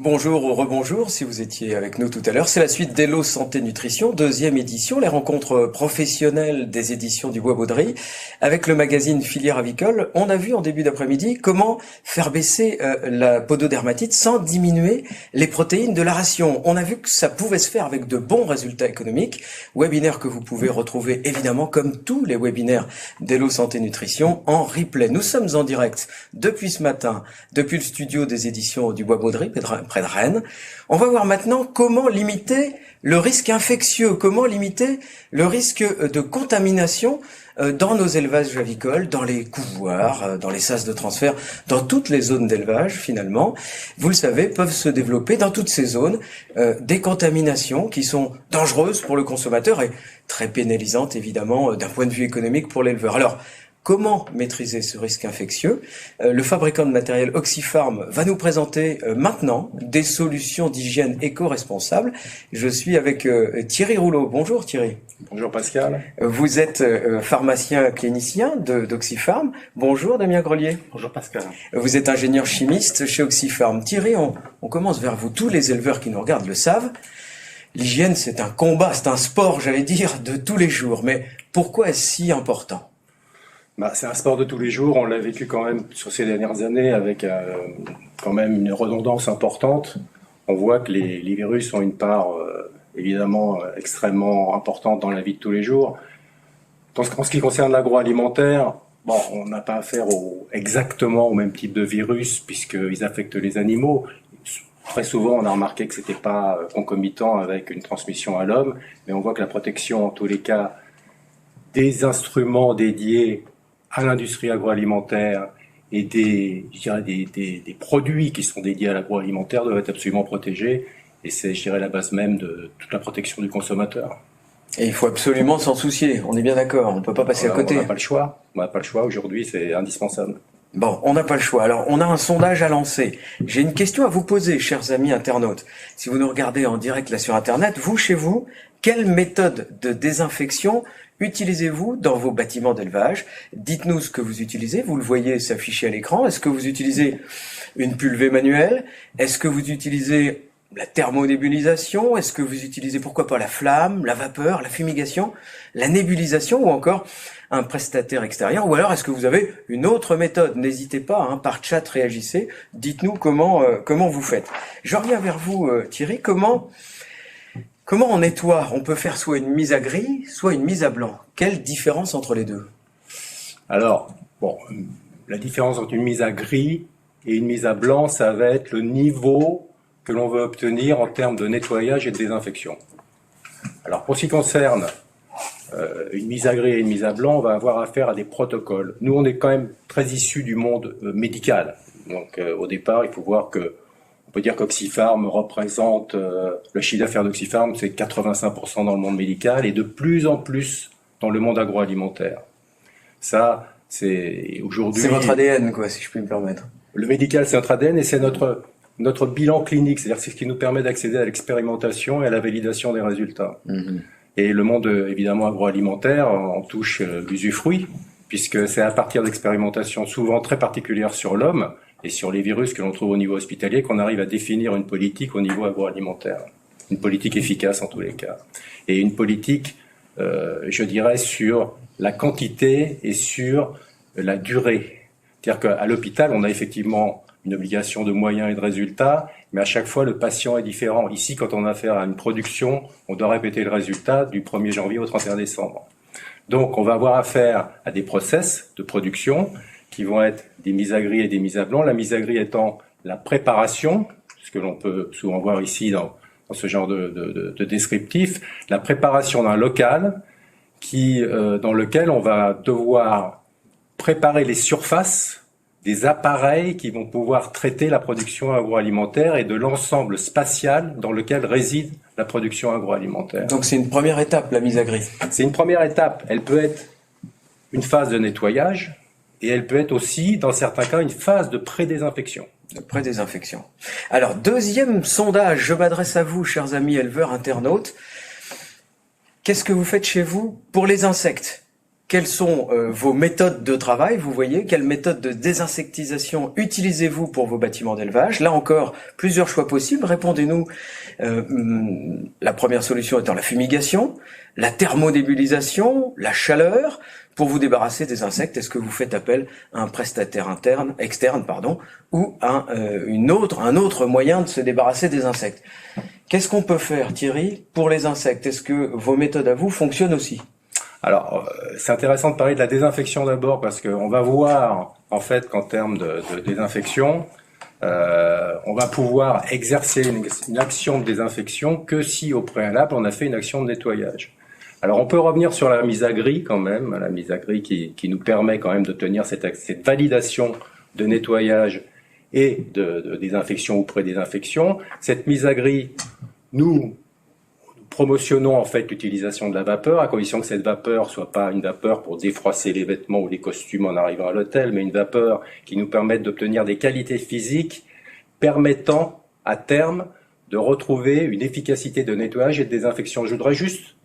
Bonjour ou rebonjour si vous étiez avec nous tout à l'heure. C'est la suite d'Hello Santé Nutrition, deuxième édition, les rencontres professionnelles des éditions du Bois Baudry. Avec le magazine Filière Avicole, on a vu en début d'après-midi comment faire baisser la pododermatite sans diminuer les protéines de la ration. On a vu que ça pouvait se faire avec de bons résultats économiques. Webinaire que vous pouvez retrouver évidemment comme tous les webinaires d'Hello Santé Nutrition en replay. Nous sommes en direct depuis ce matin, depuis le studio des éditions du Bois Baudry, près de Rennes. On va voir maintenant comment limiter le risque infectieux, comment limiter le risque de contamination dans nos élevages avicoles, dans les couvoirs, dans les sas de transfert, dans toutes les zones d'élevage finalement. Vous le savez, peuvent se développer dans toutes ces zones des contaminations qui sont dangereuses pour le consommateur et très pénalisantes évidemment d'un point de vue économique pour l'éleveur. Alors, comment maîtriser ce risque infectieux? Le fabricant de matériel Oxypharm va nous présenter maintenant des solutions d'hygiène éco-responsables. Je suis avec Thierry Rouleau. Bonjour Thierry. Bonjour Pascal. Vous êtes pharmacien clinicien d'Oxypharm. Bonjour Damien Grelier. Bonjour Pascal. Vous êtes ingénieur chimiste chez Oxypharm. Thierry, on commence vers vous. Tous les éleveurs qui nous regardent le savent. L'hygiène, c'est un combat, c'est un sport, j'allais dire, de tous les jours. Mais pourquoi est-ce si important? C'est un sport de tous les jours, on l'a vécu quand même sur ces dernières années avec quand même une redondance importante. On voit que les virus ont une part évidemment extrêmement importante dans la vie de tous les jours. En ce qui concerne l'agroalimentaire, on n'a pas affaire exactement au même type de virus puisqu'ils affectent les animaux. Très souvent, on a remarqué que c'était pas concomitant avec une transmission à l'homme, mais on voit que la protection, en tous les cas, des instruments dédiés à l'industrie agroalimentaire et des produits qui sont dédiés à l'agroalimentaire doivent être absolument protégés. Et c'est, je dirais, la base même de toute la protection du consommateur. Et il faut absolument s'en soucier, on est bien d'accord, on ne peut pas passer à côté. On n'a pas le choix, aujourd'hui c'est indispensable. Bon, on n'a pas le choix. Alors, on a un sondage à lancer. J'ai une question à vous poser, chers amis internautes. Si vous nous regardez en direct là sur Internet, vous, chez vous, quelle méthode de désinfection utilisez-vous dans vos bâtiments d'élevage? Dites-nous ce que vous utilisez. Vous le voyez s'afficher à l'écran. Est-ce que vous utilisez une pulvée manuelle? Est-ce que vous utilisez la thermonébulisation? Est-ce que vous utilisez, pourquoi pas, la flamme, la vapeur, la fumigation, la nébulisation ou encore un prestataire extérieur? Ou alors est-ce que vous avez une autre méthode? N'hésitez pas, par chat, réagissez. Dites-nous comment vous faites. Je reviens vers vous, Thierry. Comment on nettoie? On peut faire soit une mise à gris, soit une mise à blanc. Quelle différence entre les deux? Alors, la différence entre une mise à gris et une mise à blanc, ça va être le niveau que l'on veut obtenir en termes de nettoyage et de désinfection. Alors, pour ce qui concerne une mise à gris et une mise à blanc, on va avoir affaire à des protocoles. Nous, on est quand même très issus du monde médical. Donc, au départ, il faut voir que on peut dire qu'Oxypharm représente, le chiffre d'affaires d'Oxypharm, c'est 85% dans le monde médical et de plus en plus dans le monde agroalimentaire. Ça, c'est aujourd'hui... C'est votre ADN, quoi, si je puis me permettre. Le médical, c'est notre ADN et c'est notre bilan clinique, c'est-à-dire c'est ce qui nous permet d'accéder à l'expérimentation et à la validation des résultats. Et le monde, évidemment, agroalimentaire en touche l'usufruit, puisque c'est à partir d'expérimentations souvent très particulières sur l'homme et sur les virus que l'on trouve au niveau hospitalier qu'on arrive à définir une politique au niveau agroalimentaire. Une politique efficace en tous les cas. Et une politique, je dirais, sur la quantité et sur la durée. C'est-à-dire qu'à l'hôpital, on a effectivement une obligation de moyens et de résultats, mais à chaque fois, le patient est différent. Ici, quand on a affaire à une production, on doit répéter le résultat du 1er janvier au 31 décembre. Donc, on va avoir affaire à des process de production qui vont être des mises à gris et des mises à blanc. La mise à gris étant la préparation, ce que l'on peut souvent voir ici dans ce genre de descriptif, la préparation d'un local dans lequel on va devoir préparer les surfaces des appareils qui vont pouvoir traiter la production agroalimentaire et de l'ensemble spatial dans lequel réside la production agroalimentaire. Donc c'est une première étape, la mise à gris. C'est une première étape. Elle peut être une phase de nettoyage et elle peut être aussi, dans certains cas, une phase de pré-désinfection. De pré-désinfection. Alors, deuxième sondage, je m'adresse à vous, chers amis éleveurs internautes. Qu'est-ce que vous faites chez vous pour les insectes? quelles sont vos méthodes de travail? Vous voyez, quelle méthode de désinsectisation utilisez-vous pour vos bâtiments d'élevage? Là encore, plusieurs choix possibles. Répondez-nous. La première solution étant la fumigation, la thermodébulisation, la chaleur. Pour vous débarrasser des insectes, est-ce que vous faites appel à un prestataire externe, ou à un autre moyen de se débarrasser des insectes? Qu'est-ce qu'on peut faire, Thierry, pour les insectes? Est-ce que vos méthodes à vous fonctionnent aussi? Alors, c'est intéressant de parler de la désinfection d'abord, parce qu'on va voir, en fait, qu'en termes de désinfection, on va pouvoir exercer une action de désinfection que si, au préalable, on a fait une action de nettoyage. Alors, on peut revenir sur la mise à gris, quand même, la mise à gris qui nous permet quand même d'obtenir cette validation de nettoyage et de désinfection ou pré-désinfection. Cette mise à gris, nous promotionnons en fait l'utilisation de la vapeur, à condition que cette vapeur soit pas une vapeur pour défroisser les vêtements ou les costumes en arrivant à l'hôtel, mais une vapeur qui nous permette d'obtenir des qualités physiques permettant à terme de retrouver une efficacité de nettoyage et de désinfection. Je voudrais juste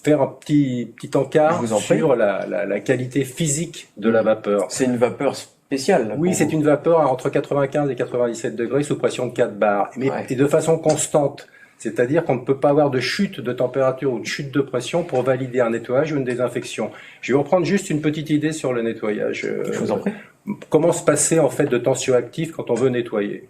faire un petit encart sur la qualité physique de la vapeur. C'est une vapeur spéciale. Oui, c'est une vapeur entre 95 et 97 degrés sous pression de 4 bars, mais et de façon constante. C'est-à-dire qu'on ne peut pas avoir de chute de température ou de chute de pression pour valider un nettoyage ou une désinfection. Je vais reprendre juste une petite idée sur le nettoyage. Je vous en prie. Comment se passer en fait de tensioactif quand on veut nettoyer?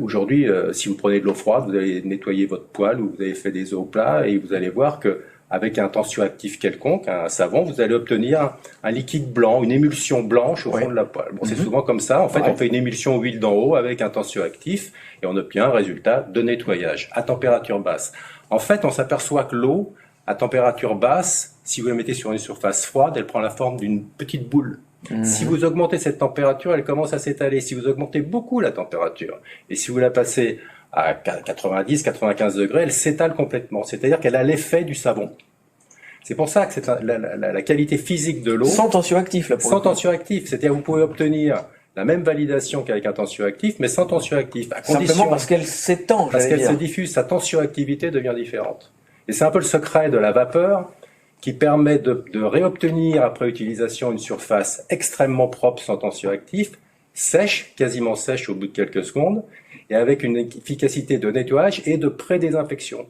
Aujourd'hui, si vous prenez de l'eau froide, vous allez nettoyer votre poêle ou vous avez fait des eaux plats et vous allez voir que avec un tensioactif quelconque, un savon, vous allez obtenir un liquide blanc, une émulsion blanche au fond de la poêle. Bon, c'est souvent comme ça. En fait, on fait une émulsion huile d'en haut avec un tensioactif et on obtient un résultat de nettoyage à température basse. En fait, on s'aperçoit que l'eau, à température basse, si vous la mettez sur une surface froide, elle prend la forme d'une petite boule. Si vous augmentez cette température, elle commence à s'étaler. Si vous augmentez beaucoup la température, et si vous la passez à 90, 95 degrés, elle s'étale complètement. C'est-à-dire qu'elle a l'effet du savon. C'est pour ça que c'est la qualité physique de l'eau. Sans tensioactif, là, pour sans tensioactif. C'est-à-dire que vous pouvez obtenir la même validation qu'avec un tensioactif, mais sans tensioactif. À condition, simplement parce qu'elle s'étend. Parce qu'elle se diffuse, sa tensioactivité devient différente. Et c'est un peu le secret de la vapeur qui permet de réobtenir après utilisation une surface extrêmement propre sans tensioactif, sèche, quasiment sèche au bout de quelques secondes, et avec une efficacité de nettoyage et de pré-désinfection.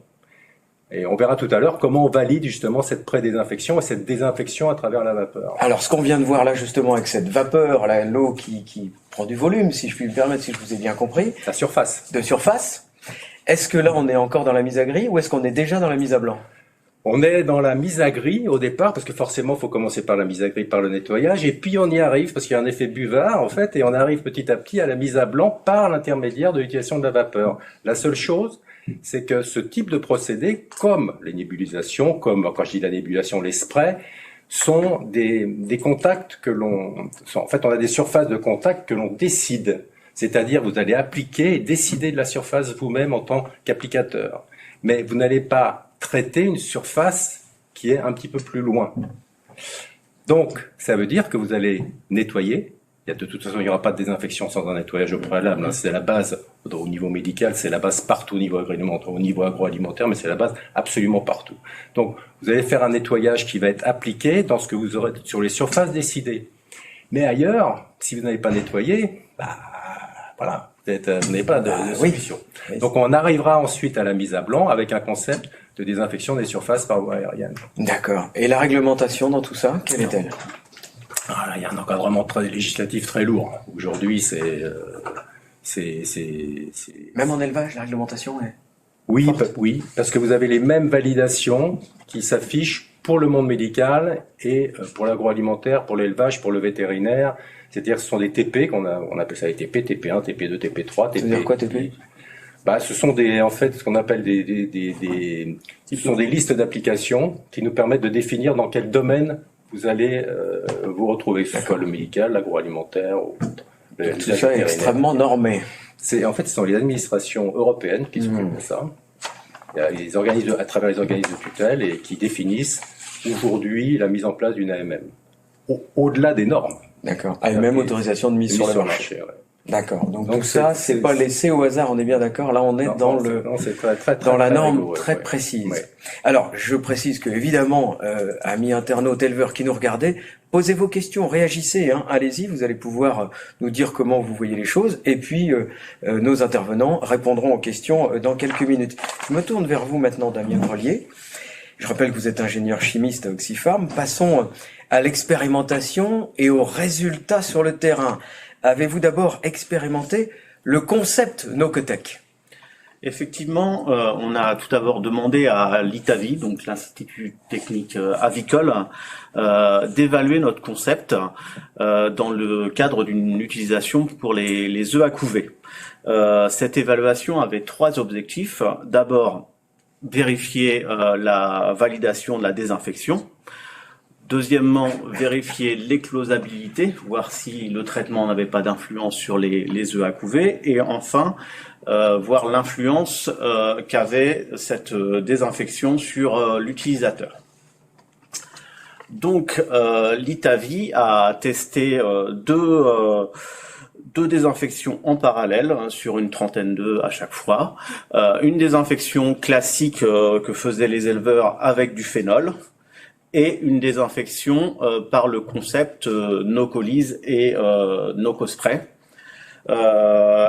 Et on verra tout à l'heure comment on valide justement cette pré-désinfection et cette désinfection à travers la vapeur. Alors ce qu'on vient de voir là justement avec cette vapeur, là, l'eau qui prend du volume, si je puis me permettre, si je vous ai bien compris. La surface. De surface. Est-ce que là on est encore dans la mise à gris ou est-ce qu'on est déjà dans la mise à blanc? On est dans la mise à gris au départ, parce que forcément, il faut commencer par la mise à gris, par le nettoyage, et puis on y arrive, parce qu'il y a un effet buvard, en fait, et on arrive petit à petit à la mise à blanc par l'intermédiaire de l'utilisation de la vapeur. La seule chose, c'est que ce type de procédé, comme les nébulisations, comme, quand je dis la nébulation, les sprays, sont des contacts que en fait, on a des surfaces de contact que l'on décide. C'est-à-dire, vous allez appliquer et décider de la surface vous-même en tant qu'applicateur. Mais vous n'allez pas traiter une surface qui est un petit peu plus loin. Donc, ça veut dire que vous allez nettoyer. De toute façon, il n'y aura pas de désinfection sans un nettoyage au préalable. C'est la base au niveau médical, c'est la base partout au niveau agroalimentaire, mais c'est la base absolument partout. Donc, vous allez faire un nettoyage qui va être appliqué dans ce que vous aurez sur les surfaces décidées. Mais ailleurs, si vous n'avez pas nettoyé, voilà, vous n'avez pas de solution. Oui. Donc, on arrivera ensuite à la mise à blanc avec un concept de désinfection des surfaces par voie aérienne. D'accord. Et la réglementation dans tout ça, quelle est-elle? Il y a un encadrement législatif très lourd. Aujourd'hui, c'est même en élevage, la réglementation est... Oui, parce que vous avez les mêmes validations qui s'affichent pour le monde médical et pour l'agroalimentaire, pour l'élevage, pour le vétérinaire. C'est-à-dire que ce sont des TP, on appelle ça les TP, TP1, TP2, TP3, TP... C'est-à-dire quoi, TP? Ce sont en fait, ce qu'on appelle ce sont des listes d'applications qui nous permettent de définir dans quel domaine vous allez vous retrouver, que ce soit le médical, l'agroalimentaire ou tout ça est extrêmement normé. En fait, ce sont les administrations européennes qui s'occupent de ça. Il y a les organismes, à travers les organismes de tutelle et qui définissent aujourd'hui la mise en place d'une AMM. Au-delà des normes. D'accord. AMM, autorisation de mise sur le marché. Ouais. D'accord. Donc tout ça, c'est pas laissé au hasard, on est bien d'accord. Là, on est dans la norme très précise. Ouais. Alors, je précise que évidemment, amis internautes, éleveurs qui nous regardez, posez vos questions, réagissez, hein, allez-y, vous allez pouvoir nous dire comment vous voyez les choses, et puis nos intervenants répondront aux questions dans quelques minutes. Je me tourne vers vous maintenant, Damien Grelier. Je rappelle que vous êtes ingénieur chimiste à Oxyfarm. Passons à l'expérimentation et aux résultats sur le terrain. Avez-vous d'abord expérimenté le concept Nocotech? Effectivement, on a tout d'abord demandé à l'ITAVI, donc l'Institut Technique Avicole, d'évaluer notre concept dans le cadre d'une utilisation pour les œufs à couver. Cette évaluation avait 3 objectifs. D'abord, vérifier la validation de la désinfection. Deuxièmement, vérifier l'éclosabilité, voir si le traitement n'avait pas d'influence sur les œufs à couver. Et enfin, voir l'influence qu'avait cette désinfection sur l'utilisateur. Donc, l'ITAVI a testé deux désinfections en parallèle sur une trentaine d'œufs à chaque fois. Une désinfection classique que faisaient les éleveurs avec du phénol, et une désinfection par le concept Nocolise et Nocospray.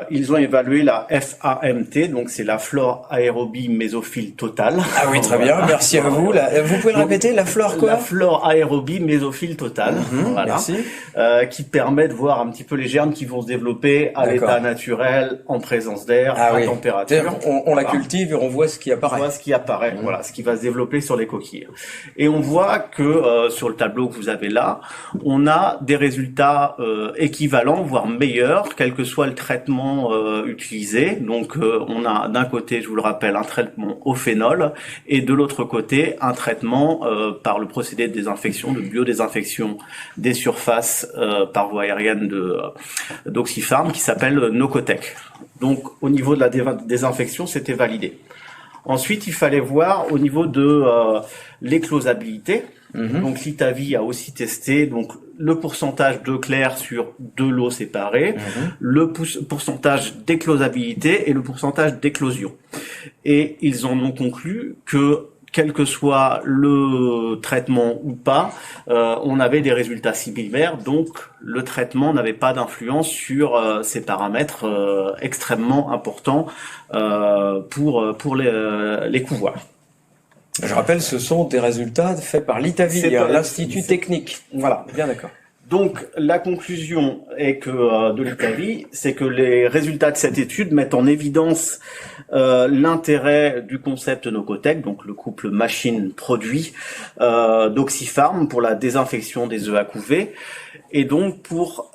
Ils ont évalué la FAMT, donc c'est la flore aérobie mésophile totale. Ah oui, très bien, merci à vous. Vous pouvez le répéter, la flore quoi? La flore aérobie mésophile totale, voilà, merci. Qui permet de voir un petit peu les germes qui vont se développer à l'état naturel, en présence d'air, à température. On la cultive et on voit ce qui apparaît. On voit ce qui apparaît, voilà, ce qui va se développer sur les coquilles. Et on voit que sur le tableau que vous avez là, on a des résultats équivalents, voire meilleurs, quel que soit le traitement utilisé. Donc on a d'un côté, je vous le rappelle, un traitement au phénol et de l'autre côté un traitement par le procédé de désinfection, de biodésinfection des surfaces par voie aérienne d'Oxyfarm qui s'appelle Nocotech. Donc au niveau de la désinfection, c'était validé. Ensuite, il fallait voir au niveau de l'éclosabilité. Donc l'ITAVI a aussi testé donc le pourcentage d'œufs clairs sur 2 lots séparés, le pourcentage d'éclosabilité et le pourcentage d'éclosion. Et ils en ont conclu que quel que soit le traitement ou pas, on avait des résultats similaires, donc le traitement n'avait pas d'influence sur ces paramètres extrêmement importants pour les couvoirs. Je rappelle, ce sont des résultats faits par l'ITAVI, l'Institut Technique. Voilà, bien d'accord. Donc, la conclusion est que de l'ITAVI, c'est que les résultats de cette étude mettent en évidence l'intérêt du concept Nocotech, donc le couple machine-produit d'Oxyfarm pour la désinfection des œufs à couver, et donc pour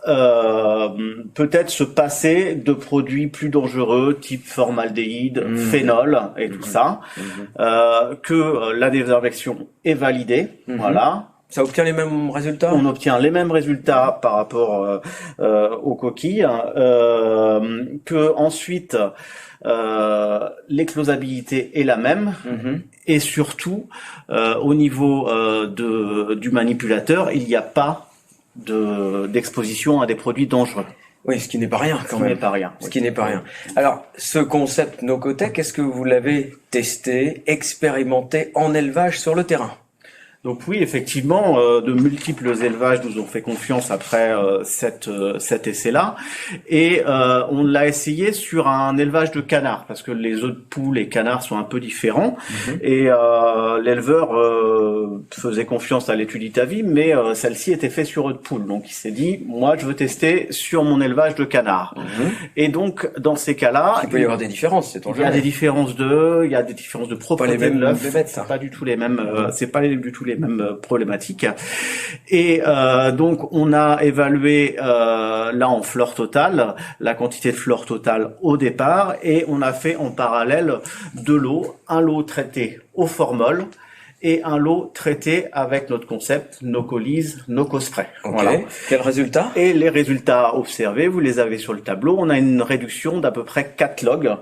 peut-être se passer de produits plus dangereux, type formaldéhyde, phénol et tout ça, que la désinfection est validée, voilà. Ça obtient les mêmes résultats? On obtient les mêmes résultats par rapport aux coquilles, que ensuite l'éclosabilité est la même, et surtout au niveau du manipulateur, il n'y a pas d'exposition à des produits dangereux. Oui, ce qui n'est pas rien quand même. Ce qui n'est pas rien. Alors, ce concept Nocotech, est-ce que vous l'avez testé, expérimenté en élevage sur le terrain? Donc oui, effectivement, de multiples élevages nous ont fait confiance après cet essai-là, et on l'a essayé sur un élevage de canards, parce que les œufs de poule et canards sont un peu différents, et l'éleveur faisait confiance à l'étude ITAVI, mais celle-ci était faite sur œufs de poule, donc il s'est dit, moi je veux tester sur mon élevage de canards. Et donc, dans ces cas-là... Il peut y avoir des différences, c'est Il y a des différences d'œufs, il y a des différences de propreté de l'œuf, c'est pas du tout les mêmes, c'est pas du tout les mêmes problématiques. Et donc on a évalué là en flore totale la quantité de flore totale au départ, et on a fait en parallèle 2 lots, un lot traité au formol et un lot traité avec notre concept Nocolise, Nocospray. Voilà. Quel résultat? Et les résultats observés, vous les avez sur le tableau. On a une réduction d'à peu près 4 logs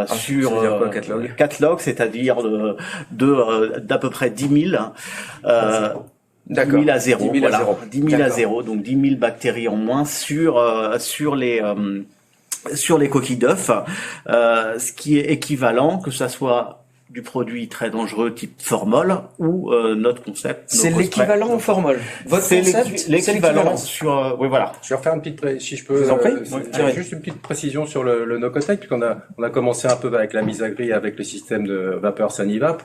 sur 4 logs, 4 logs, c'est-à-dire d'à peu près 10 000. 10 000 à 0. 10 000 à 0. 10 000 à 0, donc 10 000 bactéries en moins sur les coquilles d'œufs, ce qui est équivalent, que ça soit du produit très dangereux type formol ou notre concept. C'est l'équivalent au formol. Votre concept, l'équivalent sur. Oui, voilà. Je vais refaire une petite, si je peux, juste une petite précision sur le Nocotec, puisqu'on a commencé un peu avec la mise à gris avec le système de vapeur Sanivap.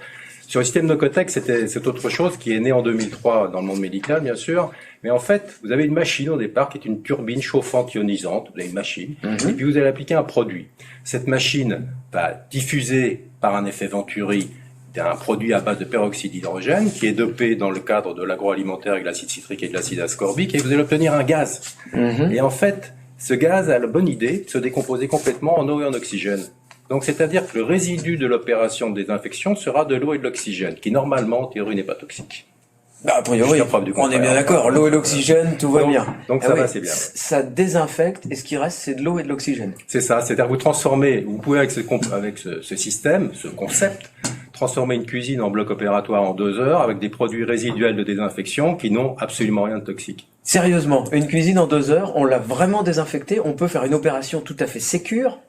Sur le système Nocotec, c'est autre chose qui est né en 2003 dans le monde médical, bien sûr. Mais en fait, vous avez une machine au départ qui est une turbine chauffante ionisante. Vous avez une machine. Et puis vous allez appliquer un produit. Cette machine va diffuser par un effet Venturi un produit à base de peroxyde d'hydrogène qui est dopé dans le cadre de l'agroalimentaire avec de l'acide citrique et de l'acide ascorbique, et vous allez obtenir un gaz. Et en fait, ce gaz a la bonne idée de se décomposer complètement en eau et en oxygène. Donc, c'est-à-dire que le résidu de l'opération de désinfection sera de l'eau et de l'oxygène, qui normalement, en théorie, n'est pas toxique. Bah, a priori, on est bien d'accord. L'eau et l'oxygène, tout va bien. Donc ça va, c'est bien. Ça désinfecte, et ce qui reste, c'est de l'eau et de l'oxygène. C'est ça. C'est-à-dire vous transformez, vous pouvez avec ce système, ce concept, transformer une cuisine en bloc opératoire en 2 heures avec des produits résiduels de désinfection qui n'ont absolument rien de toxique. Sérieusement, une cuisine en 2 heures, on l'a vraiment désinfectée, on peut faire une opération tout à fait sécure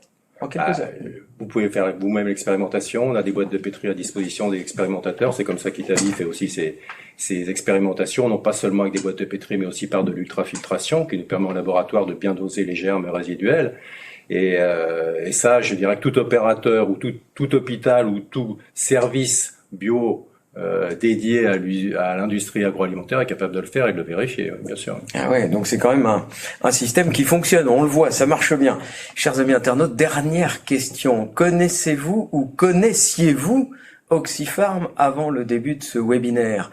en quelques heures. Vous pouvez faire vous-même l'expérimentation. On a des boîtes de pétri à disposition des expérimentateurs. C'est comme ça qu'Italie fait aussi ces expérimentations, non pas seulement avec des boîtes de pétri, mais aussi par de l'ultrafiltration, qui nous permet au laboratoire de bien doser les germes résiduels. Et ça, je dirais que tout opérateur ou tout hôpital ou tout service bio dédié à l'industrie agroalimentaire est capable de le faire et de le vérifier, bien sûr. Ah ouais, donc c'est quand même un système qui fonctionne, on le voit, ça marche bien. Chers amis internautes, dernière question. Connaissez-vous ou connaissiez-vous Oxypharm avant le début de ce webinaire?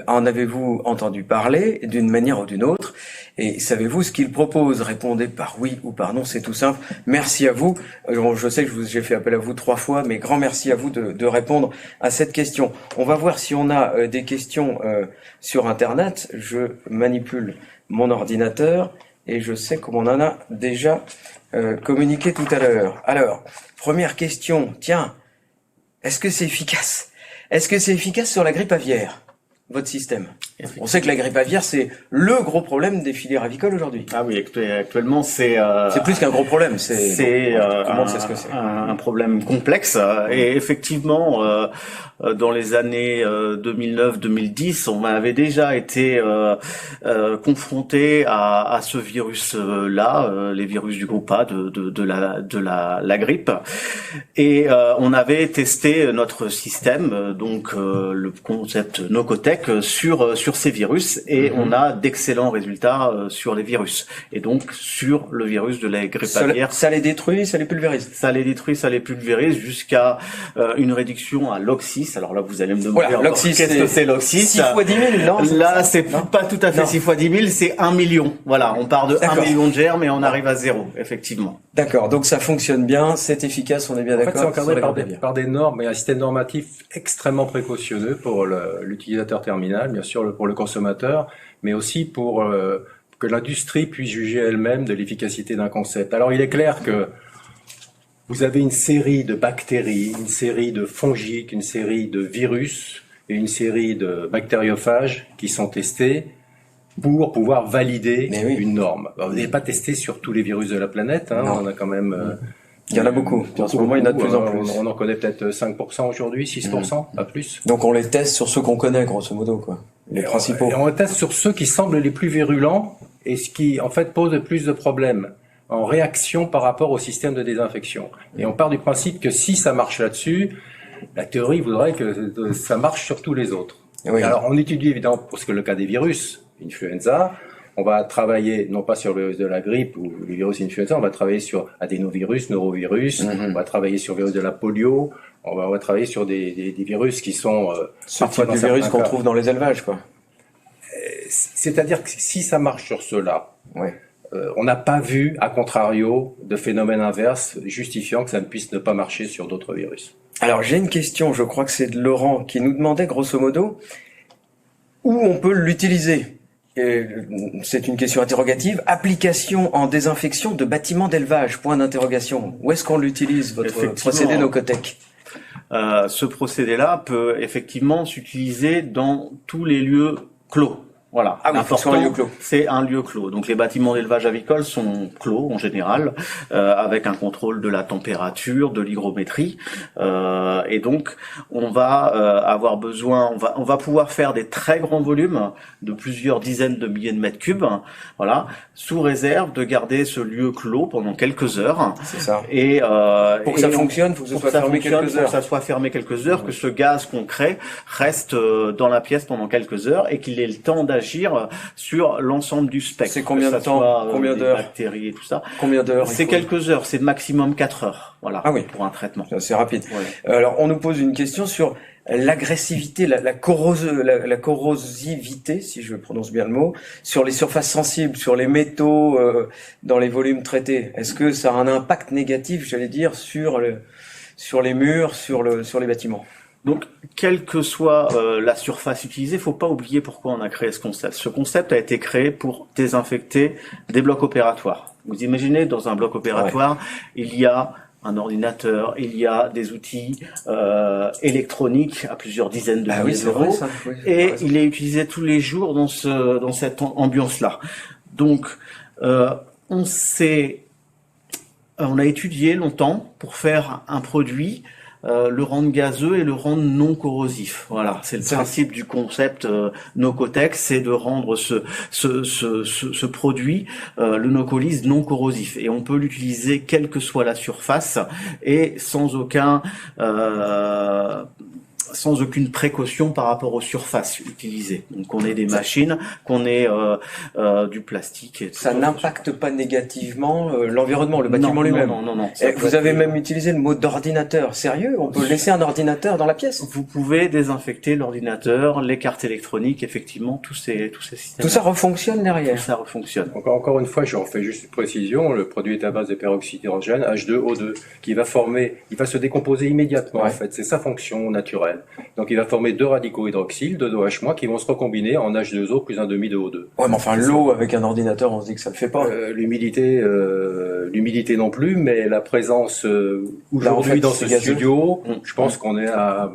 En avez-vous entendu parler d'une manière ou d'une autre? Et savez-vous ce qu'il propose? Répondez par oui ou par non, c'est tout simple. Merci à vous. Je sais que j'ai fait appel à vous 3 fois, mais grand merci à vous de répondre à cette question. On va voir si on a des questions sur Internet. Je manipule mon ordinateur et je sais qu'on en a déjà communiqué tout à l'heure. Alors, première question, tiens, est-ce que c'est efficace? Est-ce que c'est efficace sur la grippe aviaire, votre système? On sait que la grippe aviaire, c'est le gros problème des filières avicoles aujourd'hui. Ah oui, actuellement, c'est plus qu'un gros problème. Tout le monde sait ce que c'est. Un problème complexe. Et effectivement, dans les années 2009-2010, on avait déjà été confronté à ce virus-là, les virus du groupe A de la grippe. Et on avait testé notre système, donc le concept Nocotec, sur ces virus, et on a d'excellents résultats sur les virus, et donc sur le virus de la grippe aviaire. Ça les détruit, ça les pulvérise. Ça les détruit, ça les pulvérise, jusqu'à une réduction à log6. Alors là, vous allez me demander qu'est-ce que c'est log6. 6 fois 10 000, non? Là, c'est pas tout à fait 6 fois 10 000, c'est 1 million. Voilà, on part de 1 million de germes et on arrive à 0, effectivement. D'accord, donc ça fonctionne bien, c'est efficace, on est bien d'accord. En fait, c'est encadré par des normes et un système normatif extrêmement précautionneux pour l'utilisateur terminal, bien sûr, pour le consommateur, mais aussi pour que l'industrie puisse juger elle-même de l'efficacité d'un concept. Alors, il est clair que vous avez une série de bactéries, une série de fongiques, une série de virus et une série de bactériophages qui sont testés pour pouvoir valider une norme. Alors, vous n'avez pas testé sur tous les virus de la planète, hein, on a quand même... il y en a beaucoup. En ce moment, il y en a de plus en plus. On en connaît peut-être 5% aujourd'hui, 6%, pas plus. Donc on les teste sur ceux qu'on connaît, grosso modo, quoi. Les principaux. Et on les teste sur ceux qui semblent les plus virulents et ce qui, en fait, pose le plus de problèmes en réaction par rapport au système de désinfection. Et on part du principe que si ça marche là-dessus, la théorie voudrait que ça marche sur tous les autres. Oui. Alors, on étudie évidemment, pour ce que le cas des virus, influenza, on va travailler non pas sur le virus de la grippe ou le virus influenza, on va travailler sur adénovirus, norovirus, on va travailler sur le virus de la polio, on va travailler sur des virus qui sont ce type de virus qu'on trouve dans les élevages, quoi. C'est-à-dire que si ça marche sur ceux-là, on n'a pas vu, à contrario, de phénomène inverse justifiant que ça ne puisse ne pas marcher sur d'autres virus. Alors j'ai une question, je crois que c'est de Laurent qui nous demandait grosso modo où on peut l'utiliser. C'est une question interrogative. Application en désinfection de bâtiments d'élevage, point d'interrogation. Où est-ce qu'on l'utilise, votre procédé Nocotec? Ce procédé-là peut effectivement s'utiliser dans tous les lieux clos. Voilà. Ah oui, c'est un lieu clos. C'est un lieu clos. Donc les bâtiments d'élevage avicole sont clos en général, avec un contrôle de la température, de l'hygrométrie, et donc on va avoir besoin, on va pouvoir faire des très grands volumes de plusieurs dizaines de milliers de mètres cubes, voilà, sous réserve de garder ce lieu clos pendant quelques heures. C'est ça. Et pour que ça fonctionne, faut que ce soit fermé quelques heures. Pour que ça soit fermé quelques heures, que ce gaz qu'on crée reste dans la pièce pendant quelques heures et qu'il ait le temps d'agir sur l'ensemble du spectre. C'est combien de temps, combien d'heures? Bactéries et tout ça. Combien d'heures? C'est quelques heures, c'est maximum 4 heures. Voilà. Ah oui. Pour un traitement. C'est rapide. Ouais. Alors, on nous pose une question sur l'agressivité, la corrosivité, si je prononce bien le mot, sur les surfaces sensibles, sur les métaux, dans les volumes traités. Est-ce que ça a un impact négatif, j'allais dire, sur les murs, sur les bâtiments? Donc, quelle que soit la surface utilisée, faut pas oublier pourquoi on a créé ce concept. Ce concept a été créé pour désinfecter des blocs opératoires. Vous imaginez, dans un bloc opératoire, il y a un ordinateur, il y a des outils électroniques à plusieurs dizaines de milliers d'euros, et il est utilisé tous les jours dans cette ambiance-là. Donc, on a étudié longtemps pour faire un produit, le rendre gazeux et le rendre non corrosif. Voilà, c'est le principe du concept Nocotex, c'est de rendre ce produit, le Nocolyse, non corrosif. Et on peut l'utiliser quelle que soit la surface et sans aucune précaution par rapport aux surfaces utilisées. Donc on ait des machines, qu'on ait du plastique. Et ça n'impacte pas négativement l'environnement, le bâtiment lui-même. Non. Vous avez même utilisé le mot d'ordinateur. Sérieux? On peut laisser un ordinateur dans la pièce? Vous pouvez désinfecter l'ordinateur, les cartes électroniques, effectivement, tous ces systèmes. Tout ça refonctionne derrière. Tout ça refonctionne. Encore une fois, je refais juste une précision. Le produit est à base de peroxyde d'hydrogène, H2O2, qui va se décomposer immédiatement, en fait. C'est sa fonction naturelle. Donc il va former 2 radicaux hydroxyle, 2 OH- qui vont se recombiner en H2O plus un demi de O2. Ouais, mais enfin, l'eau avec un ordinateur, on se dit que ça le fait pas. L'humidité non plus, mais la présence aujourd'hui dans ce studio, je pense qu'on est à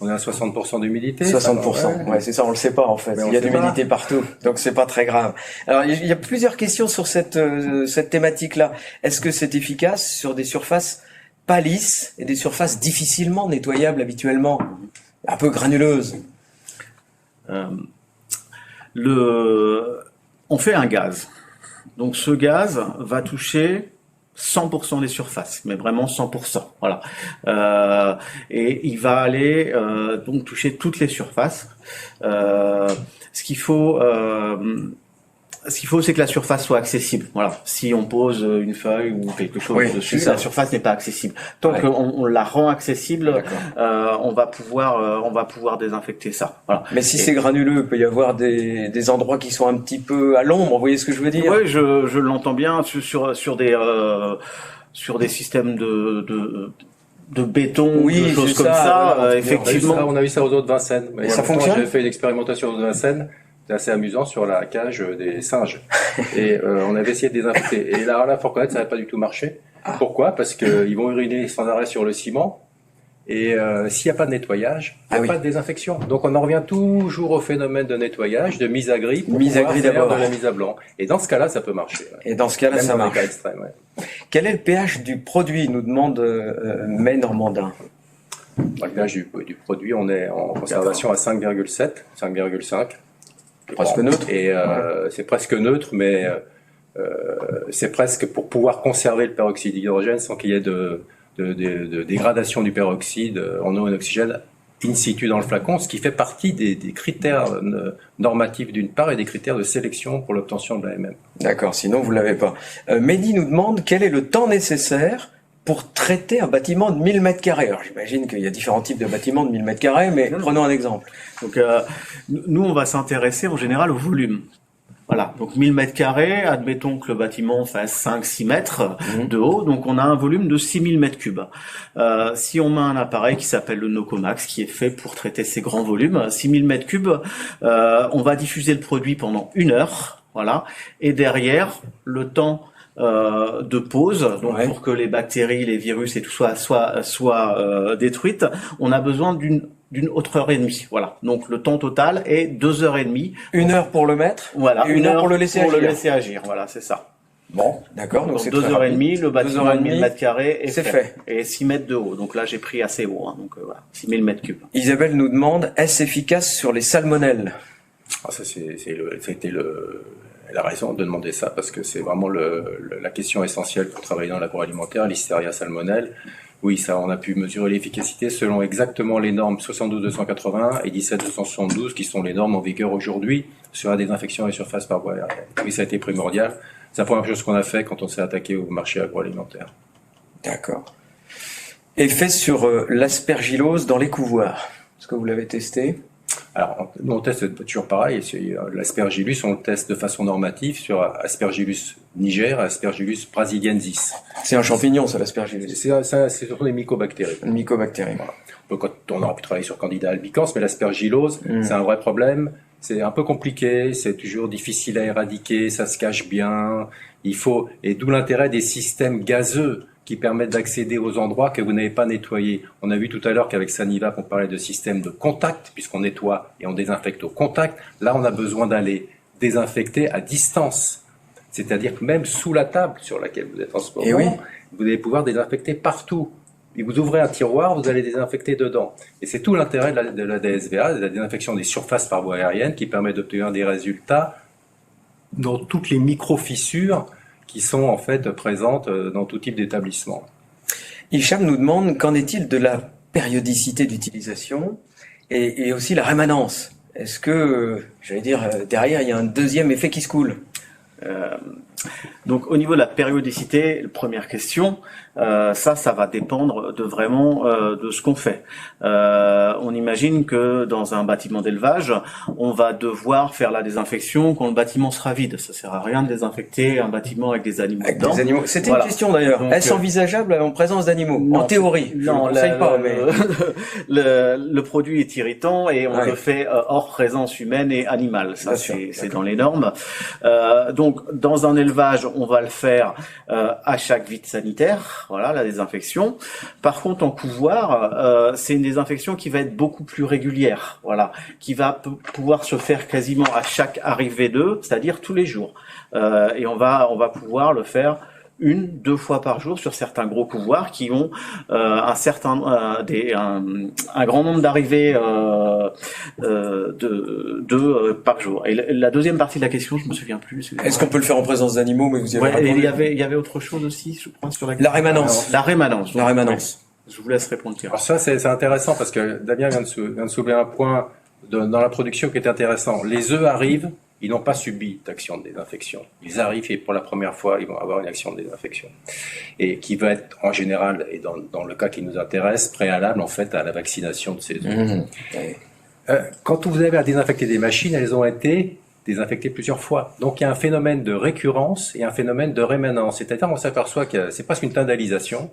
60% d'humidité. 60%, ouais, c'est ça, on le sait pas en fait. Il y a de l'humidité partout, donc c'est pas très grave. Alors il y a plusieurs questions sur cette thématique-là. Est-ce que c'est efficace sur des surfaces pas lisses et des surfaces difficilement nettoyables habituellement, un peu granuleuses? On fait un gaz. Donc ce gaz va toucher 100% des surfaces, mais vraiment 100%. Voilà. Et il va aller donc toucher toutes les surfaces. Ce qu'il faut, c'est que la surface soit accessible. Voilà. Si on pose une feuille ou quelque chose dessus, la surface n'est pas accessible. Tant qu'on la rend accessible, on va pouvoir désinfecter ça. Voilà. Mais si c'est granuleux, il peut y avoir des endroits qui sont un petit peu à l'ombre. Vous voyez ce que je veux dire? Oui, je l'entends bien sur des systèmes de béton, des choses comme ça. Effectivement, on a eu ça aux eaux de Vincennes. Et ça fonctionne. J'avais fait une expérimentation aux eaux de Vincennes. C'est assez amusant sur la cage des singes. Et on avait essayé de désinfecter. Et là, faut reconnaître, ça n'a pas du tout marché. Pourquoi? Parce que ils vont uriner sans arrêt sur le ciment. Et s'il n'y a pas de nettoyage, il n'y a pas de désinfection. Donc on en revient toujours au phénomène de nettoyage, de mise à gris, pour pouvoir faire de la mise à blanc. Et dans ce cas-là, ça peut marcher. Et dans ce cas-là, ça marche. Même dans les cas extrêmes, Quel est le pH du produit, nous demande May Normandin? Le pH du produit, on est en conservation à 5,7, 5,5. Presque neutre. Et c'est presque neutre, mais c'est presque pour pouvoir conserver le peroxyde d'hydrogène sans qu'il y ait de dégradation du peroxyde en eau et en oxygène in situ dans le flacon, ce qui fait partie des critères normatifs d'une part et des critères de sélection pour l'obtention de l'AMM. D'accord, sinon vous l'avez pas. Mehdi nous demande quel est le temps nécessaire pour traiter un bâtiment de 1000 mètres carrés. Alors j'imagine qu'il y a différents types de bâtiments de 1000 mètres carrés, mais prenons un exemple. Donc nous on va s'intéresser en général au volume. Voilà, donc 1000 mètres carrés, admettons que le bâtiment fasse 5-6 mètres de haut, donc on a un volume de 6000 mètres cubes. Si on met un appareil qui s'appelle le Nocomax, qui est fait pour traiter ces grands volumes, 6000 mètres cubes, on va diffuser le produit pendant 1 heure, voilà, et derrière, le temps de pause, donc pour que les bactéries, les virus et tout soit détruites, on a besoin d'une d'une autre heure et demie. Voilà. Donc le temps total est 2h30. 1 heure pour le mettre. Voilà. Et 1 heure pour le laisser agir. Voilà, c'est ça. Bon, d'accord. Donc 2h30, le bâtiment de 1000 mètres carrés est fait. Et 6 mètres de haut. Donc là, j'ai pris assez haut. Hein. Donc voilà, 6000 mètres cubes. Isabelle nous demande, est-ce efficace sur les salmonelles? Ça c'était elle a raison de demander ça parce que c'est vraiment la question essentielle pour travailler dans l'agroalimentaire, l'Listeria salmonelle. Oui, ça, on a pu mesurer l'efficacité selon exactement les normes 72-280 et 17-272 qui sont les normes en vigueur aujourd'hui sur la désinfection des surfaces par voie aérienne. Oui, ça a été primordial. C'est la première chose qu'on a fait quand on s'est attaqué au marché agroalimentaire. D'accord. Effet sur l'aspergillose dans les couvoirs. Est-ce que vous l'avez testé? Alors, nous, on teste toujours pareil. L'aspergillus, on le teste de façon normative sur Aspergillus niger, Aspergillus brasiliensis. C'est un champignon, ça, l'aspergillus. C'est surtout des mycobactéries. Une mycobactérie. Voilà. On aurait pu travailler sur Candida albicans, mais l'aspergillose, c'est un vrai problème. C'est un peu compliqué, c'est toujours difficile à éradiquer, ça se cache bien. Et d'où l'intérêt des systèmes gazeux qui permettent d'accéder aux endroits que vous n'avez pas nettoyés. On a vu tout à l'heure qu'avec Sanivap, on parlait de système de contact, puisqu'on nettoie et on désinfecte au contact. Là, on a besoin d'aller désinfecter à distance. C'est-à-dire que même sous la table sur laquelle vous êtes en ce moment, vous allez pouvoir désinfecter partout. Et vous ouvrez un tiroir, vous allez désinfecter dedans. Et c'est tout l'intérêt de la DSVA, de la désinfection des surfaces par voie aérienne, qui permet d'obtenir des résultats dans toutes les micro-fissures qui sont en fait présentes dans tout type d'établissement. Hicham nous demande, qu'en est-il de la périodicité d'utilisation et aussi la rémanence? Est-ce que, j'allais dire, derrière, il y a un deuxième effet qui se coule? Donc au niveau de la périodicité, première question, ça va dépendre de ce qu'on fait. On imagine que dans un bâtiment d'élevage, on va devoir faire la désinfection quand le bâtiment sera vide. Ça sert à rien de désinfecter un bâtiment avec des animaux dedans. Des animaux. C'était une question d'ailleurs. Est-ce envisageable en présence d'animaux? En théorie. Non, le produit est irritant et on le fait hors présence humaine et animale. Ça, c'est dans les normes. Donc dans un élevage, on va le faire à chaque visite sanitaire, voilà, la désinfection. Par contre, en couvoir, c'est une désinfection qui va être beaucoup plus régulière, voilà, qui va pouvoir se faire quasiment à chaque arrivée d'eux, c'est-à-dire tous les jours. Et on va pouvoir le faire 1-2 fois par jour sur certains gros couvoirs qui ont un grand nombre d'arrivées par jour. Et la deuxième partie de la question, je me souviens plus. Est-ce qu'on peut le faire en présence d'animaux? Mais vous y avez répondu. Il y avait autre chose aussi, je crois, sur la rémanence. La rémanence. La rémanence. Oui. Je vous laisse répondre. Alors ça, c'est intéressant parce que Damien vient de soulever un point dans la production qui est intéressant. Les œufs arrivent. Ils n'ont pas subi d'action de désinfection. Ils arrivent et pour la première fois, ils vont avoir une action de désinfection. Et qui va être, en général, et dans le cas qui nous intéresse, préalable, en fait, à la vaccination de ces œufs. Quand vous avez à désinfecter des machines, elles ont été désinfectées plusieurs fois. Donc, il y a un phénomène de récurrence et un phénomène de rémanence. C'est-à-dire, on s'aperçoit que c'est presque une tindalisation.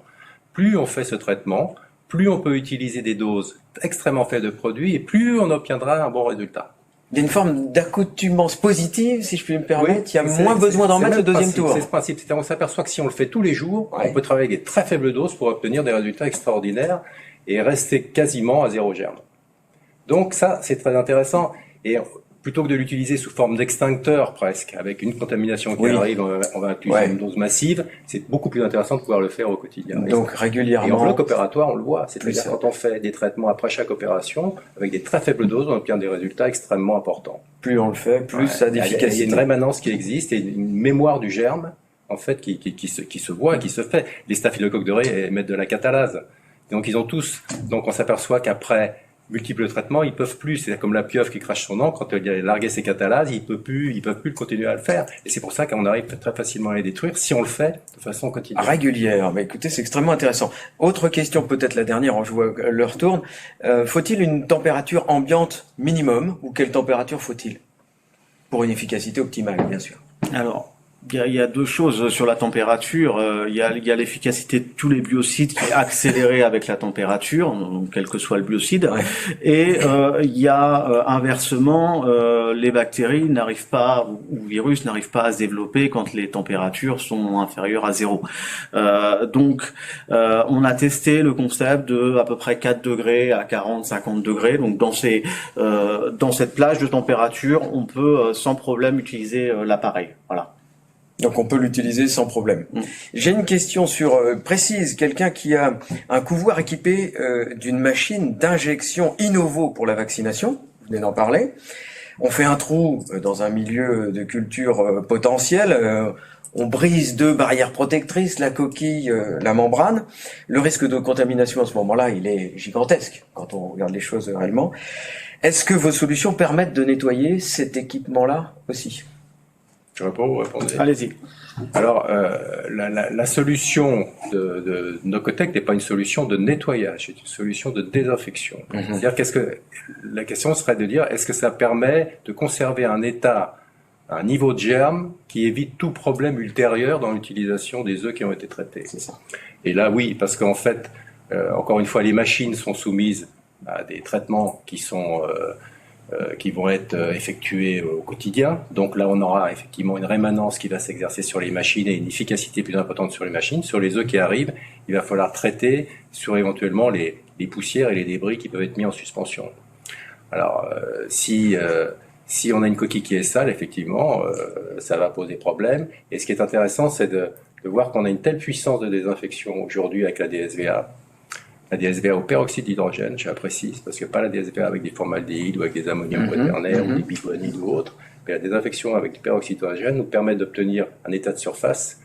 Plus on fait ce traitement, plus on peut utiliser des doses extrêmement faibles de produits et plus on obtiendra un bon résultat. Il y a une forme d'accoutumance positive, si je puis me permettre. Il y a moins besoin d'en mettre le deuxième tour. C'est ce principe. C'est-à-dire, on s'aperçoit que si on le fait tous les jours, on peut travailler avec des très faibles doses pour obtenir des résultats extraordinaires et rester quasiment à zéro germe. Donc ça, c'est très intéressant. Et plutôt que de l'utiliser sous forme d'extincteur presque, avec une contamination qui arrive, on va utiliser une dose massive, c'est beaucoup plus intéressant de pouvoir le faire au quotidien. Donc régulièrement. Et en bloc opératoire, on le voit. C'est-à-dire quand on fait des traitements après chaque opération, avec des très faibles doses, on obtient des résultats extrêmement importants. Plus on le fait, plus ça a d'efficacité. Il y a une rémanence qui existe et une mémoire du germe, en fait, qui se voit et qui se fait. Les staphylocoques dorés émettent de la catalase. Donc ils ont tous. Donc on s'aperçoit qu'après multiples traitements, ils peuvent plus. C'est comme la pieuvre qui crache son encre, quand elle a largué ses catalases, ils peuvent plus continuer à le faire. Et c'est pour ça qu'on arrive très facilement à les détruire si on le fait de façon quotidienne. Régulière. Mais écoutez, c'est extrêmement intéressant. Autre question, peut-être la dernière, je vois l'heure tourne. Faut-il une température ambiante minimum ou quelle température faut-il? Pour une efficacité optimale, bien sûr. Alors, Il y a deux choses sur la température. Il y a l'efficacité de tous les biocides qui est accélérée avec la température, donc quel que soit le biocide. Ouais. Et il y a inversement, les bactéries n'arrivent pas, ou virus n'arrivent pas à se développer quand les températures sont inférieures à 0. Donc, on a testé le concept de à peu près 4 degrés à 40-50 degrés. Donc, dans cette plage de température, on peut sans problème utiliser l'appareil. Voilà. Donc on peut l'utiliser sans problème. J'ai une question précise. Quelqu'un qui a un couvoir équipé d'une machine d'injection Innovo pour la vaccination, vous venez d'en parler. On fait un trou dans un milieu de culture potentiel. On brise 2 barrières protectrices, la coquille, la membrane. Le risque de contamination à ce moment-là, il est gigantesque quand on regarde les choses réellement. Est-ce que vos solutions permettent de nettoyer cet équipement-là aussi ? Je réponds, vous répondez. Allez-y. Alors, la solution de Nocotec n'est pas une solution de nettoyage, c'est une solution de désinfection. C'est-à-dire, la question serait de dire, est-ce que ça permet de conserver un niveau de germe qui évite tout problème ultérieur dans l'utilisation des œufs qui ont été traités? C'est ça. Et là, oui, parce qu'en fait, encore une fois, les machines sont soumises à des traitements qui vont être effectués au quotidien. Donc là, on aura effectivement une rémanence qui va s'exercer sur les machines et une efficacité plus importante sur les machines. Sur les œufs qui arrivent, il va falloir traiter sur éventuellement les poussières et les débris qui peuvent être mis en suspension. Alors, si on a une coquille qui est sale, effectivement, ça va poser problème. Et ce qui est intéressant, c'est de voir qu'on a une telle puissance de désinfection aujourd'hui avec la DSVA. La DSVA au peroxyde d'hydrogène, je précise, parce que pas la DSVA avec des formaldéhydes ou avec des ammoniums quaternaires ou des biclonides ou autres, mais la désinfection avec du peroxyde d'hydrogène nous permet d'obtenir un état de surface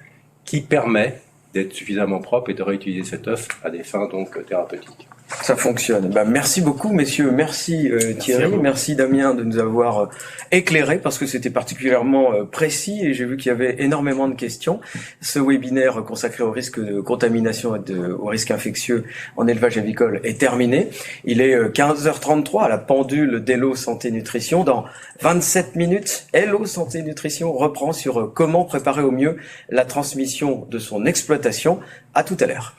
qui permet d'être suffisamment propre et de réutiliser cet œuf à des fins donc thérapeutiques. Ça fonctionne. Merci beaucoup, messieurs. Merci Thierry. Merci Damien de nous avoir éclairé parce que c'était particulièrement précis et j'ai vu qu'il y avait énormément de questions. Ce webinaire consacré au risque de contamination et au risque infectieux en élevage avicole est terminé. Il est 15h33 à la pendule d'Hello Santé Nutrition. Dans 27 minutes, Hello Santé Nutrition reprend sur comment préparer au mieux la transmission de son exploitation. À tout à l'heure.